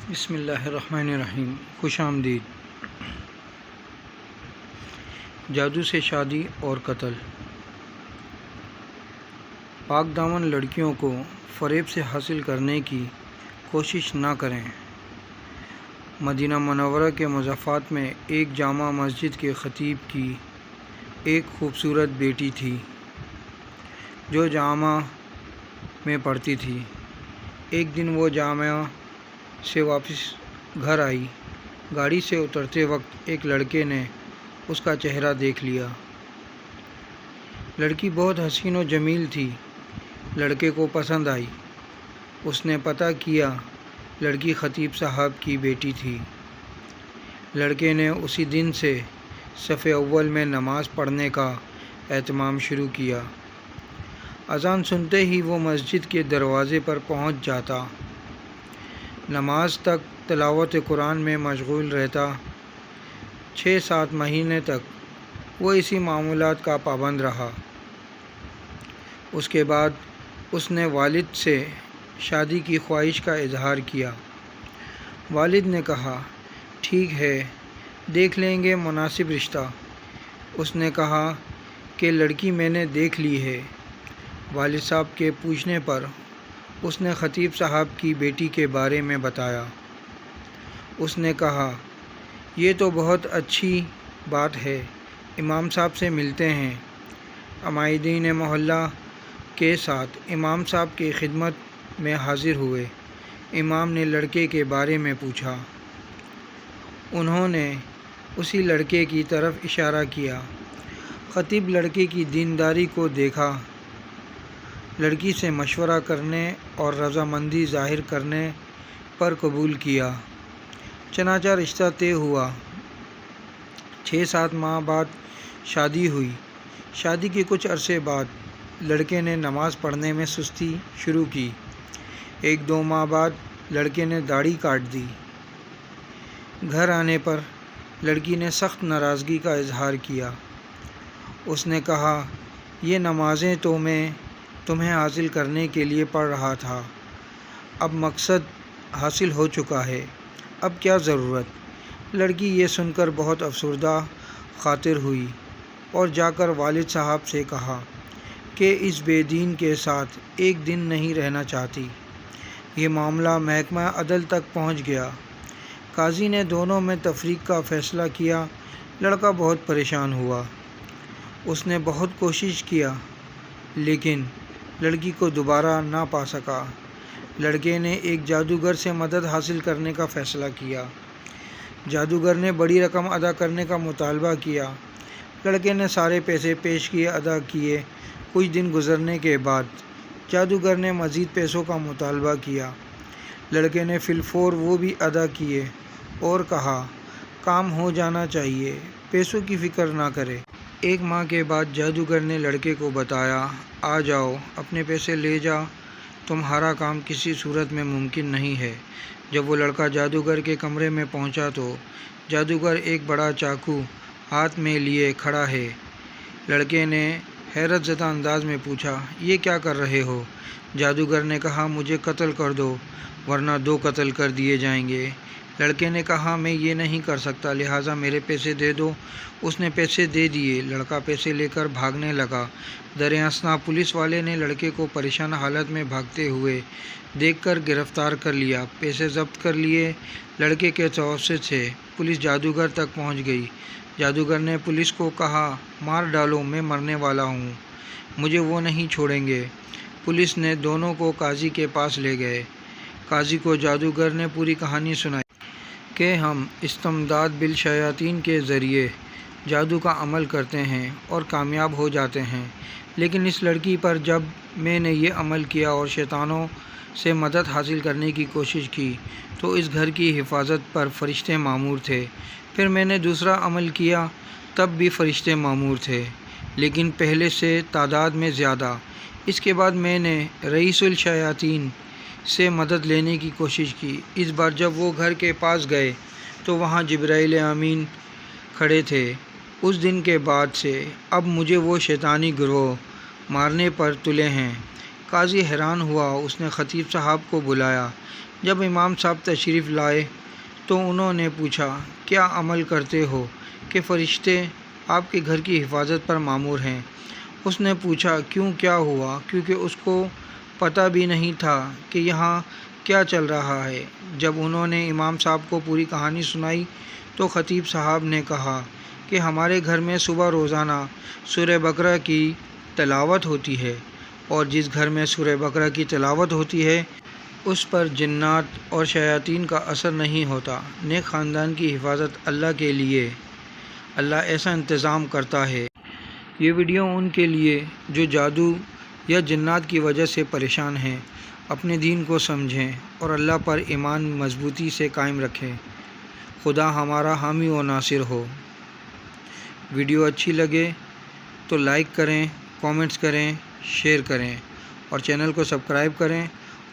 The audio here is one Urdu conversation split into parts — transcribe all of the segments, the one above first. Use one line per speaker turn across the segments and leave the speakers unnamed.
بسم اللہ الرحمن الرحیم۔ خوش آمدید۔ جادو سے شادی اور قتل۔ پاک دامن لڑکیوں کو فریب سے حاصل کرنے کی کوشش نہ کریں۔ مدینہ منورہ کے مضافات میں ایک جامع مسجد کے خطیب کی ایک خوبصورت بیٹی تھی جو جامع میں پڑھتی تھی۔ ایک دن وہ جامع سے واپس گھر آئی۔ گاڑی سے اترتے وقت ایک لڑکے نے اس کا چہرہ دیکھ لیا۔ لڑکی بہت حسین و جمیل تھی۔ لڑکے کو پسند آئی۔ اس نے پتہ کیا لڑکی خطیب صاحب کی بیٹی تھی۔ لڑکے نے اسی دن سے صف اول میں نماز پڑھنے کا اہتمام شروع کیا۔ اذان سنتے ہی وہ مسجد کے دروازے پر پہنچ جاتا۔ نماز تک تلاوت قرآن میں مشغول رہتا۔ 6-7 مہینے تک وہ اسی معمولات کا پابند رہا۔ اس کے بعد اس نے والد سے شادی کی خواہش کا اظہار کیا۔ والد نے کہا، ٹھیک ہے، دیکھ لیں گے مناسب رشتہ۔ اس نے کہا کہ لڑکی میں نے دیکھ لی ہے۔ والد صاحب کے پوچھنے پر اس نے خطیب صاحب کی بیٹی کے بارے میں بتایا۔ اس نے کہا، یہ تو بہت اچھی بات ہے، امام صاحب سے ملتے ہیں۔ عمائدین محلہ کے ساتھ امام صاحب کی خدمت میں حاضر ہوئے۔ امام نے لڑکے کے بارے میں پوچھا۔ انہوں نے اسی لڑکے کی طرف اشارہ کیا۔ خطیب لڑکے کی دینداری کو دیکھا، لڑکی سے مشورہ کرنے اور رضامندی ظاہر کرنے پر قبول کیا۔ چنانچہ رشتہ طے ہوا۔ 6-7 ماہ بعد شادی ہوئی۔ شادی کے کچھ عرصے بعد لڑکے نے نماز پڑھنے میں سستی شروع کی۔ 1-2 ماہ بعد لڑکے نے داڑھی کاٹ دی۔ گھر آنے پر لڑکی نے سخت ناراضگی کا اظہار کیا۔ اس نے کہا، یہ نمازیں تو میں تمہیں حاصل کرنے کے لیے پڑھ رہا تھا، اب مقصد حاصل ہو چکا ہے، اب کیا ضرورت؟ لڑکی یہ سن کر بہت افسردہ خاطر ہوئی اور جا کر والد صاحب سے کہا کہ اس بے دین کے ساتھ ایک دن نہیں رہنا چاہتی۔ یہ معاملہ محکمہ عدل تک پہنچ گیا۔ قاضی نے دونوں میں تفریق کا فیصلہ کیا۔ لڑکا بہت پریشان ہوا۔ اس نے بہت کوشش کیا لیکن لڑکی کو دوبارہ نہ پا سکا۔ لڑکے نے ایک جادوگر سے مدد حاصل کرنے کا فیصلہ کیا۔ جادوگر نے بڑی رقم ادا کرنے کا مطالبہ کیا۔ لڑکے نے سارے پیسے پیش کیے، ادا کیے۔ کچھ دن گزرنے کے بعد جادوگر نے مزید پیسوں کا مطالبہ کیا۔ لڑکے نے فی الفور وہ بھی ادا کیے اور کہا، کام ہو جانا چاہیے، پیسوں کی فکر نہ کرے۔ 1 ماہ کے بعد جادوگر نے لڑکے کو بتایا، آ جاؤ، اپنے پیسے لے جا، تمہارا کام کسی صورت میں ممکن نہیں ہے۔ جب وہ لڑکا جادوگر کے کمرے میں پہنچا تو جادوگر ایک بڑا چاقو ہاتھ میں لیے کھڑا ہے۔ لڑکے نے حیرت زدہ انداز میں پوچھا، یہ کیا کر رہے ہو؟ جادوگر نے کہا، مجھے قتل کر دو ورنہ 2 قتل کر دیے جائیں گے۔ لڑکے نے کہا، میں یہ نہیں کر سکتا، لہٰذا میرے پیسے دے دو۔ اس نے پیسے دے دیے۔ لڑکا پیسے لے کر بھاگنے لگا۔ دراثنا پولیس والے نے لڑکے کو پریشان حالت میں بھاگتے ہوئے دیکھ کر گرفتار کر لیا۔ پیسے ضبط کر لیے۔ لڑکے کے توسط سے پولیس جادوگر تک پہنچ گئی۔ جادوگر نے پولیس کو کہا، مار ڈالو، میں مرنے والا ہوں، مجھے وہ نہیں چھوڑیں گے۔ پولیس نے دونوں کو قاضی کے پاس لے گئے۔ قاضی کو جادوگر نے پوری کہانی سنائی کہ ہم استمداد بالشیاطین کے ذریعے جادو کا عمل کرتے ہیں اور کامیاب ہو جاتے ہیں، لیکن اس لڑکی پر جب میں نے یہ عمل کیا اور شیطانوں سے مدد حاصل کرنے کی کوشش کی تو اس گھر کی حفاظت پر فرشتے مامور تھے۔ پھر میں نے دوسرا عمل کیا، تب بھی فرشتے مامور تھے، لیکن پہلے سے تعداد میں زیادہ۔ اس کے بعد میں نے رئیس الشیاطین سے مدد لینے کی کوشش کی۔ اس بار جب وہ گھر کے پاس گئے تو وہاں جبرائیل امین کھڑے تھے۔ اس دن کے بعد سے اب مجھے وہ شیطانی گروہ مارنے پر تلے ہیں۔ قاضی حیران ہوا۔ اس نے خطیب صاحب کو بلایا۔ جب امام صاحب تشریف لائے تو انہوں نے پوچھا، کیا عمل کرتے ہو کہ فرشتے آپ کے گھر کی حفاظت پر مامور ہیں؟ اس نے پوچھا، کیوں، کیا ہوا؟ کیونکہ اس کو پتہ بھی نہیں تھا کہ یہاں کیا چل رہا ہے۔ جب انہوں نے امام صاحب کو پوری کہانی سنائی تو خطیب صاحب نے کہا کہ ہمارے گھر میں صبح روزانہ سورہ بقرہ کی تلاوت ہوتی ہے، اور جس گھر میں سورہ بقرہ کی تلاوت ہوتی ہے اس پر جنات اور شیاطین کا اثر نہیں ہوتا۔ نیک خاندان کی حفاظت اللہ کے لیے اللہ ایسا انتظام کرتا ہے۔ یہ ویڈیو ان کے لیے جو جادو یا جنات کی وجہ سے پریشان ہیں، اپنے دین کو سمجھیں اور اللہ پر ایمان مضبوطی سے قائم رکھیں۔ خدا ہمارا حامی و ناصر ہو۔ ویڈیو اچھی لگے تو لائک کریں، کامنٹس کریں، شیئر کریں اور چینل کو سبسکرائب کریں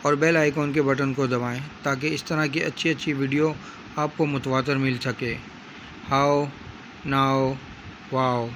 اور بیل آئیکن کے بٹن کو دبائیں تاکہ اس طرح کی اچھی ویڈیو آپ کو متواتر مل سکے۔ How, now, wow.